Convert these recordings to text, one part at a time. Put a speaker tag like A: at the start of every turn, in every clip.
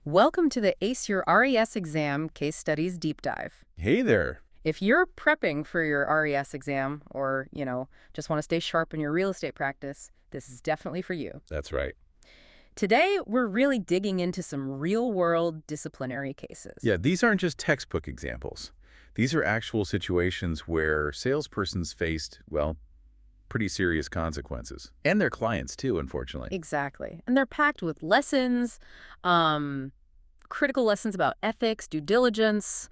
A: Welcome to the Ace Your RES Exam Case Studies Deep Dive.
B: Hey there.
A: If you're prepping for your RES exam or, just want to stay sharp in your real estate practice, this is definitely for you.
B: That's right.
A: Today, we're really digging into some real-world disciplinary cases.
B: Yeah, these aren't just textbook examples. These are actual situations where salespersons faced, well, pretty serious consequences. And their clients, too, unfortunately.
A: Exactly. And they're packed with lessons, critical lessons about ethics, due diligence,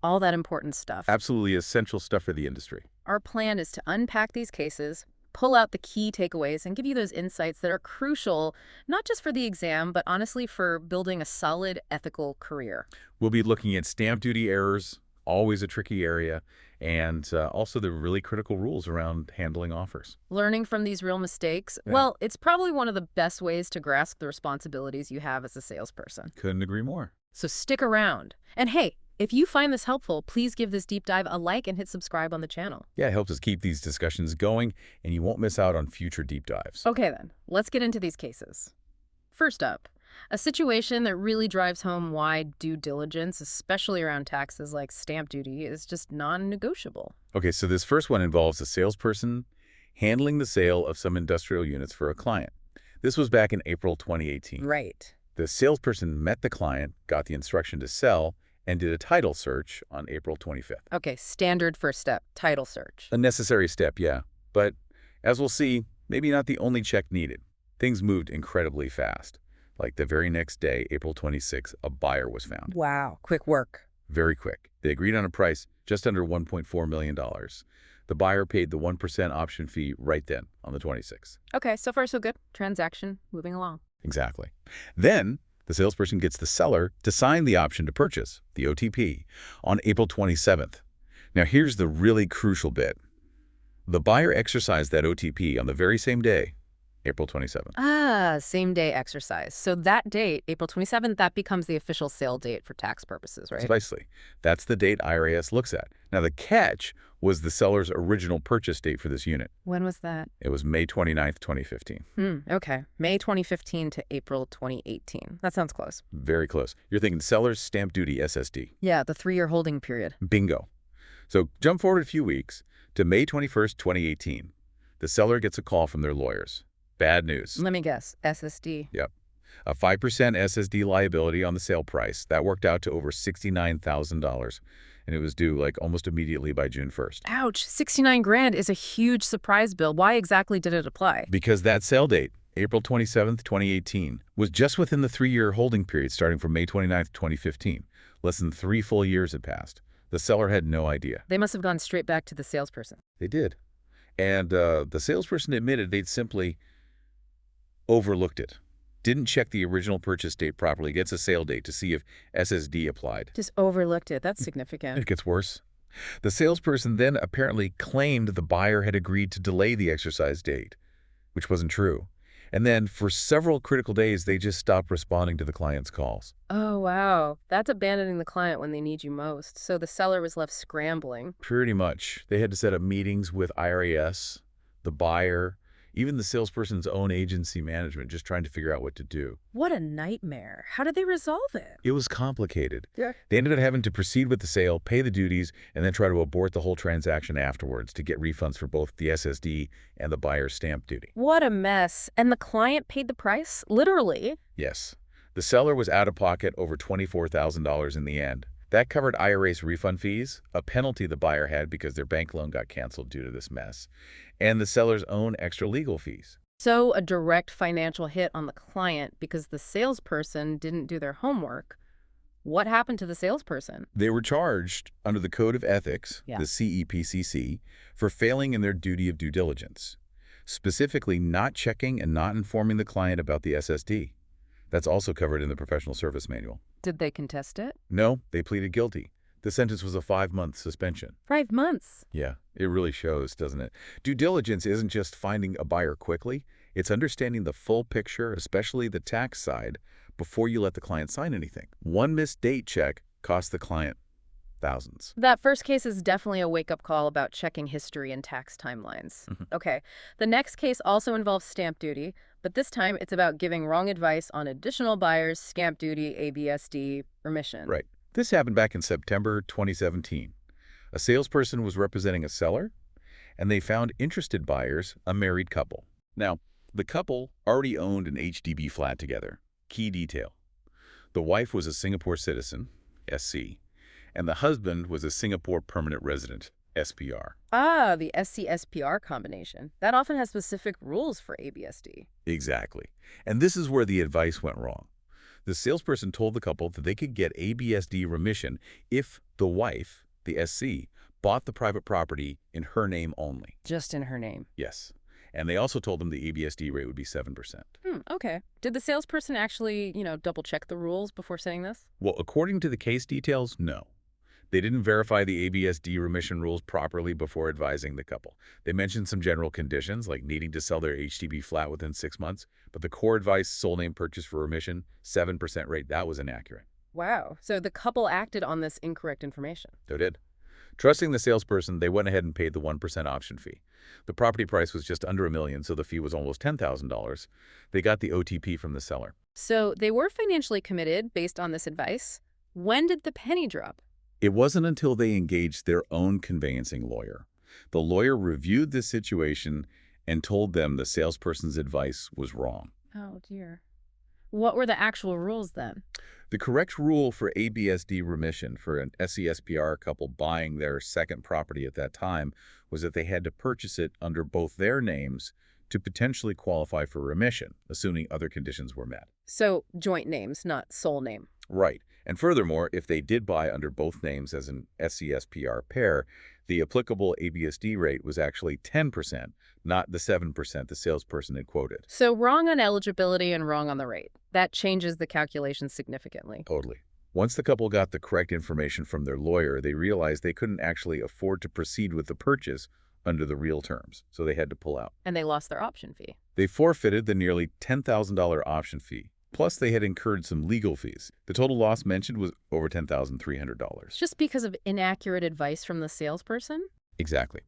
A: all that important stuff.
B: Absolutely essential stuff for the industry.
A: Our plan is to unpack these cases, pull out the key takeaways, and give you those insights that are crucial, not just for the exam, but honestly for building a solid ethical career.
B: We'll be looking at stamp duty errors, always a tricky area, and also the really critical rules around handling offers.
A: Learning from these real mistakes,
B: Yeah.
A: well, it's probably one of the best ways to grasp the responsibilities you have as a salesperson.
B: Couldn't agree more.
A: So stick around. And hey, if you find this helpful, please give this deep dive a like and hit subscribe on the channel.
B: Yeah, it helps us keep these discussions going, and you won't miss out on future deep dives.
A: Okay then, let's get into these cases. First up, a situation that really drives home why due diligence, especially around taxes like stamp duty, is just non-negotiable.
B: Okay, so this first one involves a salesperson handling the sale of some industrial units for a client. This was back in April 2018.
A: Right.
B: The salesperson met the client, got the instruction to sell, and did a title search on April 25th.
A: Okay, standard first step, title search.
B: A necessary step, yeah. But as we'll see, maybe not the only check needed. Things moved incredibly fast. Like the very next day, April 26th, a buyer was found.
A: Wow, quick work.
B: Very quick. They agreed on a price just under $1.4 million. The buyer paid the 1% option fee right then on the 26th.
A: Okay, so far so good. Transaction moving along.
B: Exactly. Then the salesperson gets the seller to sign the option to purchase, the OTP, on April 27th. Now here's the really crucial bit. The buyer exercised that OTP on the very same day, April 27th.
A: Ah, same day exercise. So that date, April 27th, that becomes the official sale date for tax purposes, right?
B: Precisely. That's the date IRS looks at. Now the catch was the seller's original purchase date for this unit.
A: When was that?
B: It was May 29th, 2015.
A: Okay. May 2015 to April 2018. That sounds close.
B: Very close. You're thinking seller's stamp duty SSD.
A: Yeah, the 3-year holding period.
B: Bingo. So jump forward a few weeks to May 21st, 2018. The seller gets a call from their lawyers. Bad news.
A: Let me guess. SSD.
B: Yep. A 5% SSD liability on the sale price. That worked out to over $69,000. And it was due like almost immediately by June 1st.
A: Ouch. 69 grand is a huge surprise bill. Why exactly did it apply?
B: Because that sale date, April 27th, 2018, was just within the 3-year holding period starting from May 29th, 2015. Less than 3 full years had passed. The seller had no idea.
A: They must have gone straight back to the salesperson.
B: They did. And the salesperson admitted they'd simply overlooked it. Didn't check the original purchase date properly against a sale date to see if SSD applied.
A: Just overlooked it. That's significant.
B: It gets worse. The salesperson then apparently claimed the buyer had agreed to delay the exercise date, which wasn't true. And then for several critical days, they just stopped responding to the client's calls.
A: Oh, wow. That's abandoning the client when they need you most. So the seller was left scrambling.
B: Pretty much. They had to set up meetings with IRS, the buyer, even the salesperson's own agency management, just trying to figure out what to do.
A: What a nightmare. How did they resolve it?
B: It was complicated.
A: Yeah.
B: They ended up having to proceed with the sale, pay the duties, and then try to abort the whole transaction afterwards to get refunds for both the SSD and the buyer's stamp duty.
A: What a mess. And the client paid the price? Literally?
B: Yes. The seller was out of pocket over $24,000 in the end. That covered IRS refund fees, a penalty the buyer had because their bank loan got canceled due to this mess, and the seller's own extra legal fees.
A: So a direct financial hit on the client because the salesperson didn't do their homework. What happened to the salesperson?
B: They were charged under the Code of Ethics,
A: Yeah.
B: the CEPCC, for failing in their duty of due diligence, specifically not checking and not informing the client about the SSD. That's also covered in the professional service manual.
A: Did they contest it?
B: No, they pleaded guilty. The sentence was a 5-month suspension.
A: 5 months.
B: Yeah, it really shows, doesn't it? Due diligence isn't just finding a buyer quickly. It's understanding the full picture, especially the tax side, before you let the client sign anything. One missed date check costs the client thousands.
A: That first case is definitely a wake-up call about checking history and tax timelines. Okay, the next case also involves stamp duty, But this time, it's about giving wrong advice on additional buyers, stamp duty, ABSD, remission.
B: Right. This happened back in September 2017. A salesperson was representing a seller, and they found interested buyers, a married couple. Now, the couple already owned an HDB flat together. Key detail. The wife was a Singapore citizen, SC, and the husband was a Singapore permanent resident, SPR.
A: Ah, the SC-SPR combination. That often has specific rules for ABSD.
B: Exactly. And this is where the advice went wrong. The salesperson told the couple that they could get ABSD remission if the wife, the SC, bought the private property in her name only.
A: Just in her name.
B: Yes. And they also told them the ABSD rate would be 7%.
A: Okay. Did the salesperson actually, double-check the rules before saying this?
B: Well, according to the case details, no. They didn't verify the ABSD remission rules properly before advising the couple. They mentioned some general conditions, like needing to sell their HDB flat within 6 months, but the core advice, sole name purchase for remission, 7% rate, that was inaccurate.
A: Wow. So the couple acted on this incorrect information.
B: They did. Trusting the salesperson, they went ahead and paid the 1% option fee. The property price was just under $1 million, so the fee was almost $10,000. They got the OTP from the seller.
A: So they were financially committed based on this advice. When did the penny drop?
B: It wasn't until they engaged their own conveyancing lawyer. The lawyer reviewed the situation and told them the salesperson's advice was wrong.
A: Oh, dear. What were the actual rules then?
B: The correct rule for ABSD remission for an SCSPR couple buying their second property at that time was that they had to purchase it under both their names to potentially qualify for remission, assuming other conditions were met.
A: So joint names, not sole name.
B: Right. And furthermore, if they did buy under both names as an SCSPR pair, the applicable ABSD rate was actually 10%, not the 7% the salesperson had quoted.
A: So wrong on eligibility and wrong on the rate. That changes the calculation significantly.
B: Totally. Once the couple got the correct information from their lawyer, they realized they couldn't actually afford to proceed with the purchase under the real terms, so they had to pull out.
A: And they lost their option fee.
B: They forfeited the nearly $10,000 option fee. Plus, they had incurred some legal fees. The total loss mentioned was over $10,300.
A: Just because of inaccurate advice from the salesperson?
B: Exactly.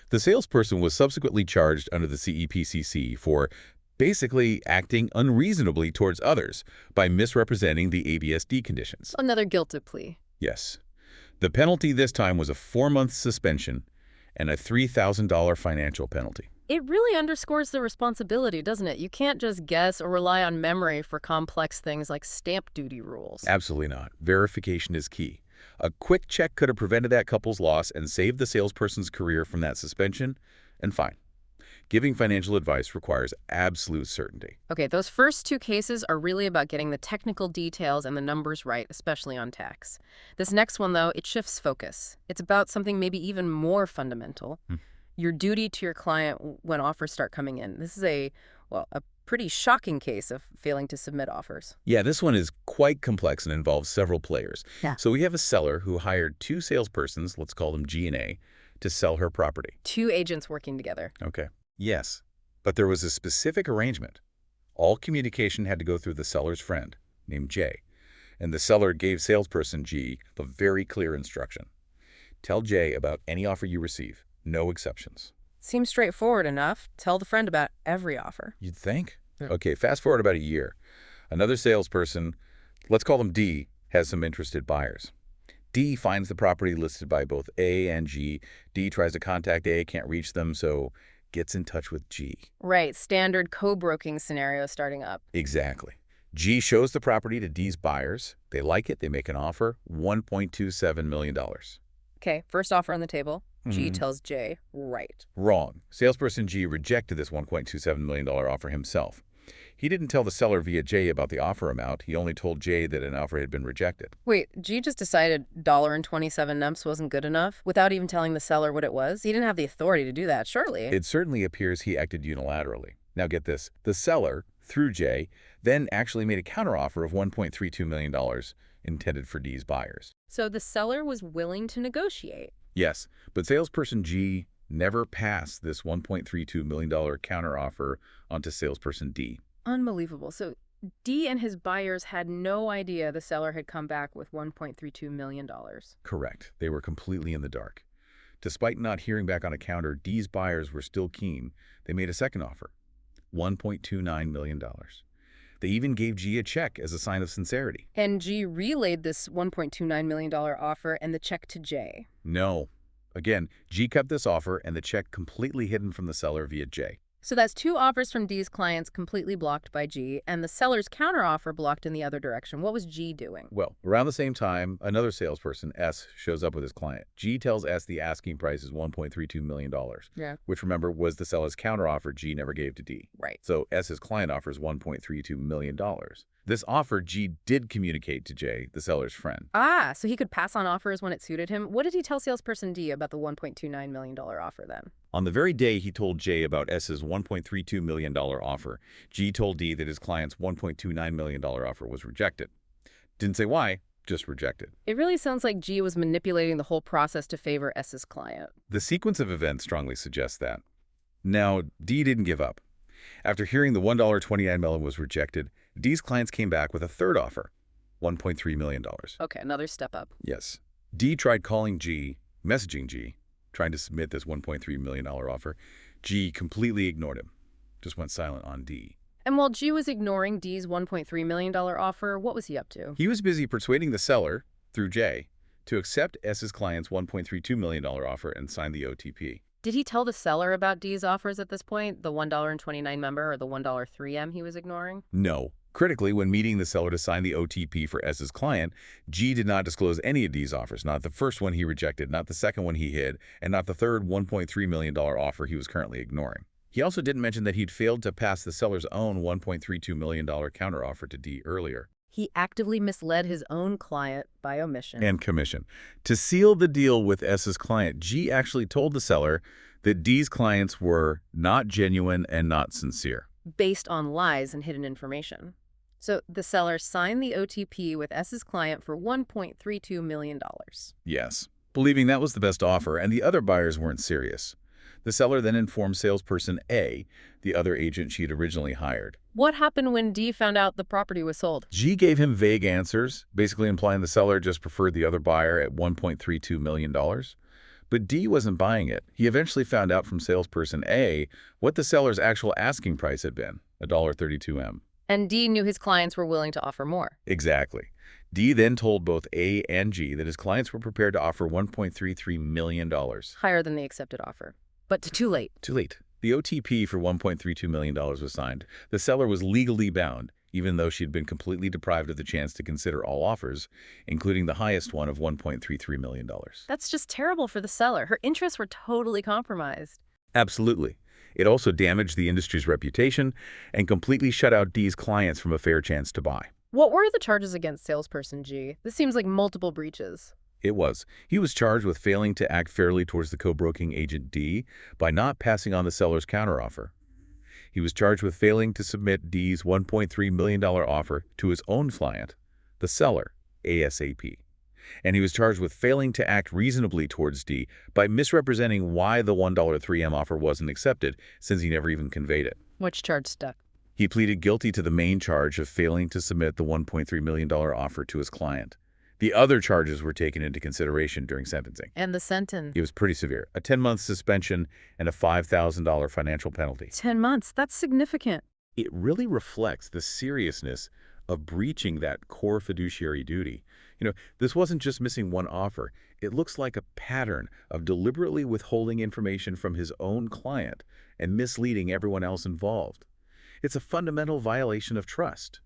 B: The salesperson was subsequently charged under the CEPCC for basically acting unreasonably towards others by misrepresenting the ABSD conditions.
A: Another guilty plea.
B: Yes. The penalty this time was a 4-month suspension and a $3,000 financial penalty.
A: It really underscores the responsibility, doesn't it? You can't just guess or rely on memory for complex things like stamp duty rules.
B: Absolutely not. Verification is key. A quick check could have prevented that couple's loss and saved the salesperson's career from that suspension and fine. Giving financial advice requires absolute certainty.
A: Okay, those first two cases are really about getting the technical details and the numbers right, especially on tax. This next one, though, it shifts focus. It's about something maybe even more fundamental. Your duty to your client when offers start coming in. This is a pretty shocking case of failing to submit offers.
B: Yeah, this one is quite complex and involves several players.
A: Yeah.
B: So we have a seller who hired 2 salespersons, let's call them G and A, to sell her property.
A: 2 agents working together.
B: Okay. Yes, but there was a specific arrangement. All communication had to go through the seller's friend, named J, and the seller gave salesperson G the very clear instruction. Tell J about any offer you receive. No exceptions.
A: Seems straightforward enough. Tell the friend about every offer.
B: You'd think?
A: Yeah.
B: Okay, fast forward about a year. Another salesperson, let's call him D, has some interested buyers. D finds the property listed by both A and G. D tries to contact A, can't reach them, so gets in touch with G.
A: Right, standard co-broking scenario starting up.
B: Exactly. G shows the property to D's buyers. They like it, they make an offer, $1.27 million.
A: Okay, first offer on the table. G tells J, right.
B: Wrong. Salesperson G rejected this $1.27 million offer himself. He didn't tell the seller via J about the offer amount. He only told J that an offer had been rejected.
A: Wait, G just decided $1.27 wasn't good enough without even telling the seller what it was? He didn't have the authority to do that, surely.
B: It certainly appears he acted unilaterally. Now get this. The seller, through J, then actually made a counteroffer of $1.32 million intended for D's buyers.
A: So the seller was willing to negotiate.
B: Yes, but salesperson G never passed this $1.32 million counteroffer onto salesperson D.
A: Unbelievable. So D and his buyers had no idea the seller had come back with $1.32 million.
B: Correct. They were completely in the dark. Despite not hearing back on a counter, D's buyers were still keen. They made a second offer, $1.29 million. They even gave G a check as a sign of sincerity.
A: And G relayed this $1.29 million offer and the check to J.
B: No. Again, G kept this offer and the check completely hidden from the seller via J.
A: So that's two offers from D's clients completely blocked by G, and the seller's counteroffer blocked in the other direction. What was G doing?
B: Well, around the same time, another salesperson, S, shows up with his client. G tells S the asking price is $1.32 million,
A: Yeah.
B: which, remember, was the seller's counteroffer G never gave to D.
A: Right.
B: So S's client offers $1.32 million. This offer G did communicate to J, the seller's friend.
A: Ah, so he could pass on offers when it suited him. What did he tell salesperson D about the $1.29 million offer then?
B: On the very day he told J about S's $1.32 million offer, G told D that his client's $1.29 million offer was rejected. Didn't say why, just rejected.
A: It really sounds like G was manipulating the whole process to favor S's client.
B: The sequence of events strongly suggests that. Now, D didn't give up. After hearing the $1.29 million was rejected, D's clients came back with a third offer, $1.3 million.
A: Okay, another step up.
B: Yes. D tried calling G, messaging G, trying to submit this $1.3 million offer. G completely ignored him, just went silent on D.
A: And while G was ignoring D's $1.3 million offer, what was he up to?
B: He was busy persuading the seller, through J, to accept S's client's $1.32 million offer and sign the OTP.
A: Did he tell the seller about D's offers at this point, the $1.29 member or the $1.3M he was ignoring?
B: No. Critically, when meeting the seller to sign the OTP for S's client, G did not disclose any of D's offers, not the first one he rejected, not the second one he hid, and not the third $1.3 million offer he was currently ignoring. He also didn't mention that he'd failed to pass the seller's own $1.32 million counteroffer to D earlier.
A: He actively misled his own client by omission.
B: And commission. To seal the deal with S's client, G actually told the seller that D's clients were not genuine and not sincere.
A: Based on lies and hidden information. So the seller signed the OTP with S's client for $1.32 million.
B: Yes, believing that was the best offer and the other buyers weren't serious. The seller then informed salesperson A, the other agent she'd originally hired.
A: What happened when D found out the property was sold?
B: G gave him vague answers, basically implying the seller just preferred the other buyer at $1.32 million. But D wasn't buying it. He eventually found out from salesperson A what the seller's actual asking price had been, $1.32M.
A: And D knew his clients were willing to offer more.
B: Exactly. D then told both A and G that his clients were prepared to offer $1.33 million.
A: Higher than the accepted offer. But too late.
B: Too late. The OTP for $1.32 million was signed. The seller was legally bound, even though she'd been completely deprived of the chance to consider all offers, including the highest one of $1.33 million.
A: That's just terrible for the seller. Her interests were totally compromised.
B: Absolutely. It also damaged the industry's reputation and completely shut out D's clients from a fair chance to buy.
A: What were the charges against salesperson G? This seems like multiple breaches.
B: It was. He was charged with failing to act fairly towards the co-broking agent D by not passing on the seller's counteroffer. He was charged with failing to submit D's $1.3 million offer to his own client, the seller, ASAP. And he was charged with failing to act reasonably towards D by misrepresenting why the $1.3M offer wasn't accepted, since he never even conveyed it.
A: Which charge stuck?
B: He pleaded guilty to the main charge of failing to submit the $1.3 million offer to his client. The other charges were taken into consideration during sentencing.
A: And the sentence?
B: It was pretty severe. A 10-month suspension and a $5,000 financial penalty.
A: 10 months? That's significant.
B: It really reflects the seriousness of breaching that core fiduciary duty. This wasn't just missing one offer. It looks like a pattern of deliberately withholding information from his own client and misleading everyone else involved. It's a fundamental violation of trust.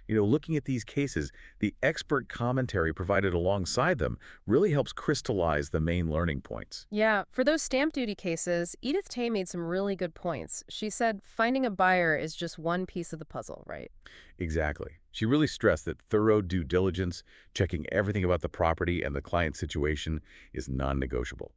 B: Looking at these cases, the expert commentary provided alongside them really helps crystallize the main learning points.
A: Yeah, for those stamp duty cases, Edith Tay made some really good points. She said finding a buyer is just one piece of the puzzle, right?
B: Exactly. She really stressed that thorough due diligence, checking everything about the property and the client situation, is non-negotiable.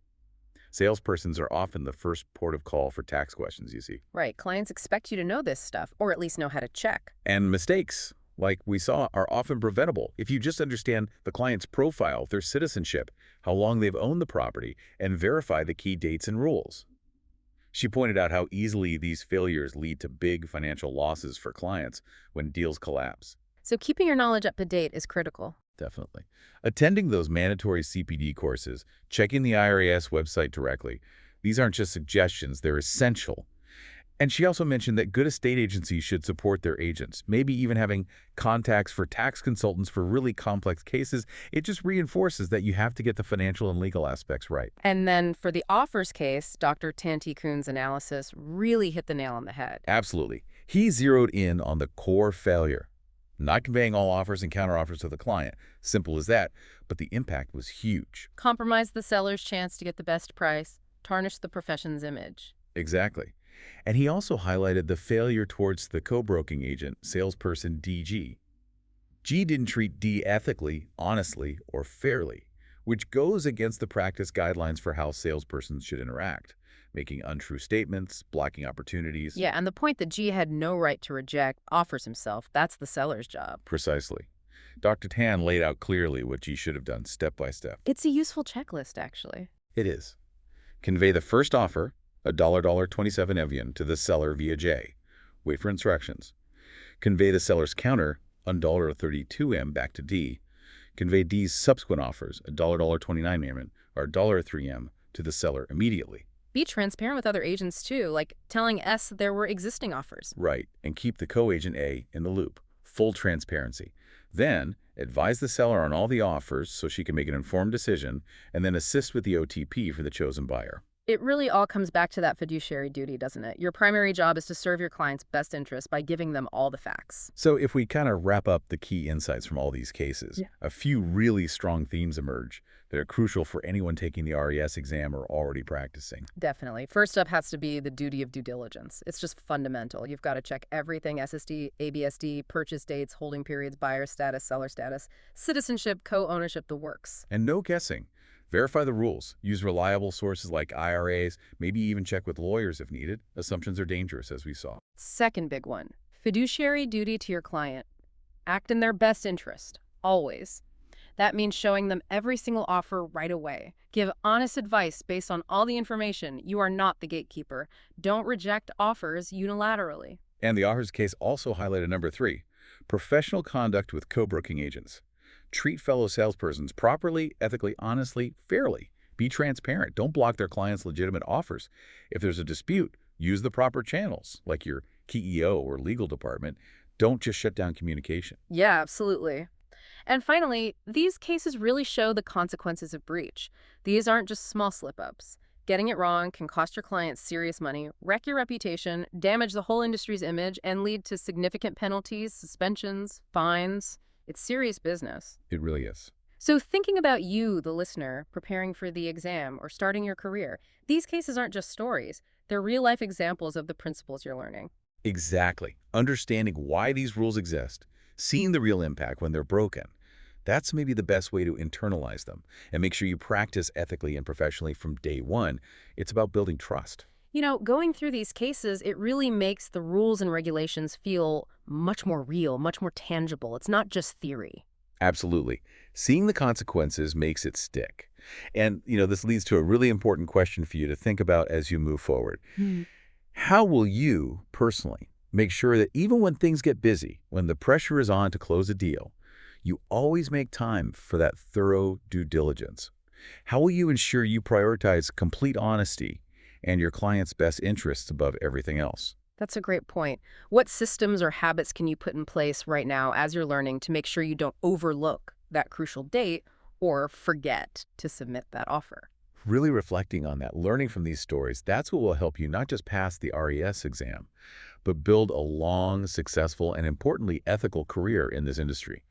B: Salespersons are often the first port of call for tax questions, you see.
A: Right. Clients expect you to know this stuff, or at least know how to check.
B: And mistakes, like we saw, are often preventable if you just understand the client's profile, their citizenship, how long they've owned the property, and verify the key dates and rules. She pointed out how easily these failures lead to big financial losses for clients when deals collapse.
A: So keeping your knowledge up to date is critical.
B: Definitely. Attending those mandatory CPD courses, checking the IRS website directly, these aren't just suggestions, they're essential. And she also mentioned that good estate agencies should support their agents, maybe even having contacts for tax consultants for really complex cases. It just reinforces that you have to get the financial and legal aspects right.
A: And then for the offers case, Dr. Tanti Kuhn's analysis really hit the nail on the head.
B: Absolutely. He zeroed in on the core failure. Not conveying all offers and counteroffers to the client. Simple as that, but the impact was huge.
A: Compromise the seller's chance to get the best price, tarnish the profession's image.
B: Exactly. And he also highlighted the failure towards the co-broking agent, salesperson DG. G didn't treat D ethically, honestly, or fairly, which goes against the practice guidelines for how salespersons should interact, making untrue statements, blocking opportunities.
A: Yeah, and the point that G had no right to reject offers himself, that's the seller's job.
B: Precisely. Dr. Tan laid out clearly what G should have done step by step.
A: It's a useful checklist, actually.
B: It is. Convey the first offer, a $27 Evian, to the seller via J. Wait for instructions. Convey the seller's counter, $32M, back to D. Convey D's subsequent offers, a $29M or $3M, to the seller immediately.
A: Be transparent with other agents, too, like telling S there were existing offers.
B: Right, and keep the co-agent A in the loop. Full transparency. Then, advise the seller on all the offers so she can make an informed decision, and then assist with the OTP for the chosen buyer.
A: It really all comes back to that fiduciary duty, doesn't it? Your primary job is to serve your client's best interest by giving them all the facts.
B: So if we kind of wrap up the key insights from all these cases, a few really strong themes emerge that are crucial for anyone taking the RES exam or already practicing.
A: Definitely. First up has to be the duty of due diligence. It's just fundamental. You've got to check everything: SSD, ABSD, purchase dates, holding periods, buyer status, seller status, citizenship, co-ownership, the works.
B: And no guessing. Verify the rules. Use reliable sources like IRAs, maybe even check with lawyers if needed. Assumptions are dangerous, as we saw.
A: Second big one, fiduciary duty to your client. Act in their best interest, always. That means showing them every single offer right away. Give honest advice based on all the information. You are not the gatekeeper. Don't reject offers unilaterally.
B: And the offers case also highlighted number 3, professional conduct with co-broking agents. Treat fellow salespersons properly, ethically, honestly, fairly. Be transparent. Don't block their clients' legitimate offers. If there's a dispute, use the proper channels, like your KEO or legal department. Don't just shut down communication.
A: Yeah, absolutely. And finally, these cases really show the consequences of breach. These aren't just small slip-ups. Getting it wrong can cost your clients serious money, wreck your reputation, damage the whole industry's image, and lead to significant penalties, suspensions, fines. It's serious business.
B: It really is.
A: So thinking about you, the listener, preparing for the exam or starting your career, these cases aren't just stories. They're real-life examples of the principles you're learning.
B: Exactly. Understanding why these rules exist, seeing the real impact when they're broken, that's maybe the best way to internalize them and make sure you practice ethically and professionally from day one. It's about building trust.
A: You know, going through these cases, it really makes the rules and regulations feel much more real, much more tangible. It's not just theory.
B: Absolutely. Seeing the consequences makes it stick. And, this leads to a really important question for you to think about as you move forward. How will you, personally, make sure that even when things get busy, when the pressure is on to close a deal, you always make time for that thorough due diligence? How will you ensure you prioritize complete honesty and your client's best interests above everything else?
A: That's a great point. What systems or habits can you put in place right now as you're learning to make sure you don't overlook that crucial date or forget to submit that offer?
B: Really reflecting on that, learning from these stories, that's what will help you not just pass the RES exam, but build a long, successful, and importantly, ethical career in this industry.